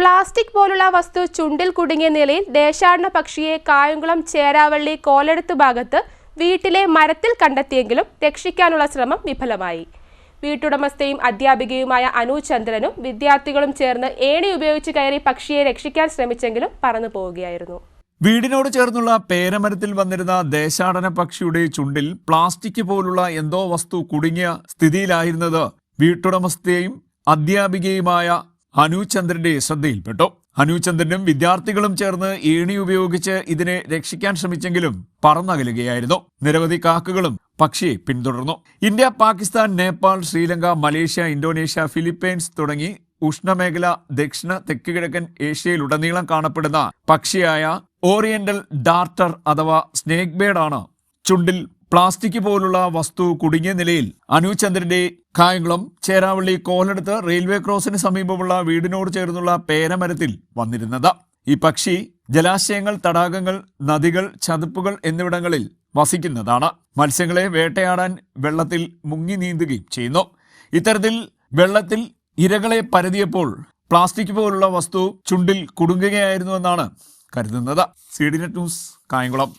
Plastic പോലുള്ള വസ്തു ചുണ്ടിൽ കുടുങ്ങിയ നിലയിൽ ദേശാടന പക്ഷിയെ കായംകുളം ചേരാവള്ളി കോലെടുത്ത് ഭാഗത്ത് വീട്ടിലെ മരത്തിൽ കണ്ടെത്തിയെങ്കിലും രക്ഷിക്കാനുള്ള ശ്രമം വിഫലമായി. വീട്ടുടമസ്ഥയും അധ്യാപികയുമായ അനു ചന്ദ്രനും വിദ്യാർത്ഥികളും ചേർന്ന് ഏണി ഉപയോഗിച്ച് കയറി പക്ഷിയെ രക്ഷിക്കാൻ ശ്രമിച്ചെങ്കിലും പറന്നു പോവുകയായിരുന്നു. വീടിനോട് ചേർന്നുള്ള പേരമരത്തിൽ വന്നിരുന്ന ദേശാടന പക്ഷിയുടെ ചുണ്ടിൽ പ്ലാസ്റ്റിക് പോലുള്ള എന്തോ വസ്തു കുടുങ്ങിയ സ്ഥിതിയിലായിരുന്നത് വീട്ടുടമസ്ഥയും അധ്യാപികയുമായ അനുചന്ദ്രന്റെ ശ്രദ്ധയിൽപ്പെട്ടു. അനുചന്ദ്രനും വിദ്യാർത്ഥികളും ചേർന്ന് ഏണി ഉപയോഗിച്ച് ഇതിനെ രക്ഷിക്കാൻ ശ്രമിച്ചെങ്കിലും പറന്നകലുകയായിരുന്നു. നിരവധി കാക്കകളും പക്ഷിയെ പിന്തുടർന്നു. India, Pakistan, Nepal, Sri Lanka, Malaysia, Indonesia, Philippines തുടങ്ങി ഉഷ്ണമേഖല, ദക്ഷിണ തെക്ക് കിഴക്കൻ ഏഷ്യയിലുടനീളം കാണപ്പെടുന്ന പക്ഷിയായ ഓറിയന്റൽ ഡാർട്ടർ അഥവാ സ്നേക്ക് ബേർഡ് ആണ് ചുണ്ടിൽ പ്ലാസ്റ്റിക് പോലുള്ള വസ്തു കുടുങ്ങിയ നിലയിൽ അനുചന്ദ്രന്റെ കായംകുളം ചേരാവള്ളി കോലെടുത്ത് റെയിൽവേ ക്രോസിന് സമീപമുള്ള വീടിനോട് ചേർന്നുള്ള പേരമരത്തിൽ വന്നിരുന്നത്. ഈ പക്ഷി ജലാശയങ്ങൾ, തടാകങ്ങൾ, നദികൾ, ചതുപ്പുകൾ എന്നിവിടങ്ങളിൽ വസിക്കുന്നതാണ്. മത്സ്യങ്ങളെ വേട്ടയാടാൻ വെള്ളത്തിൽ മുങ്ങി നീന്തുകയും ചെയ്യുന്നു. ഇത്തരത്തിൽ വെള്ളത്തിൽ ഇരകളെ പരതിയപ്പോൾ പ്ലാസ്റ്റിക് പോലുള്ള വസ്തു ചുണ്ടിൽ കുടുങ്ങുകയായിരുന്നുവെന്നാണ് കരുതുന്നത്. CDNet news, Kayamkulam.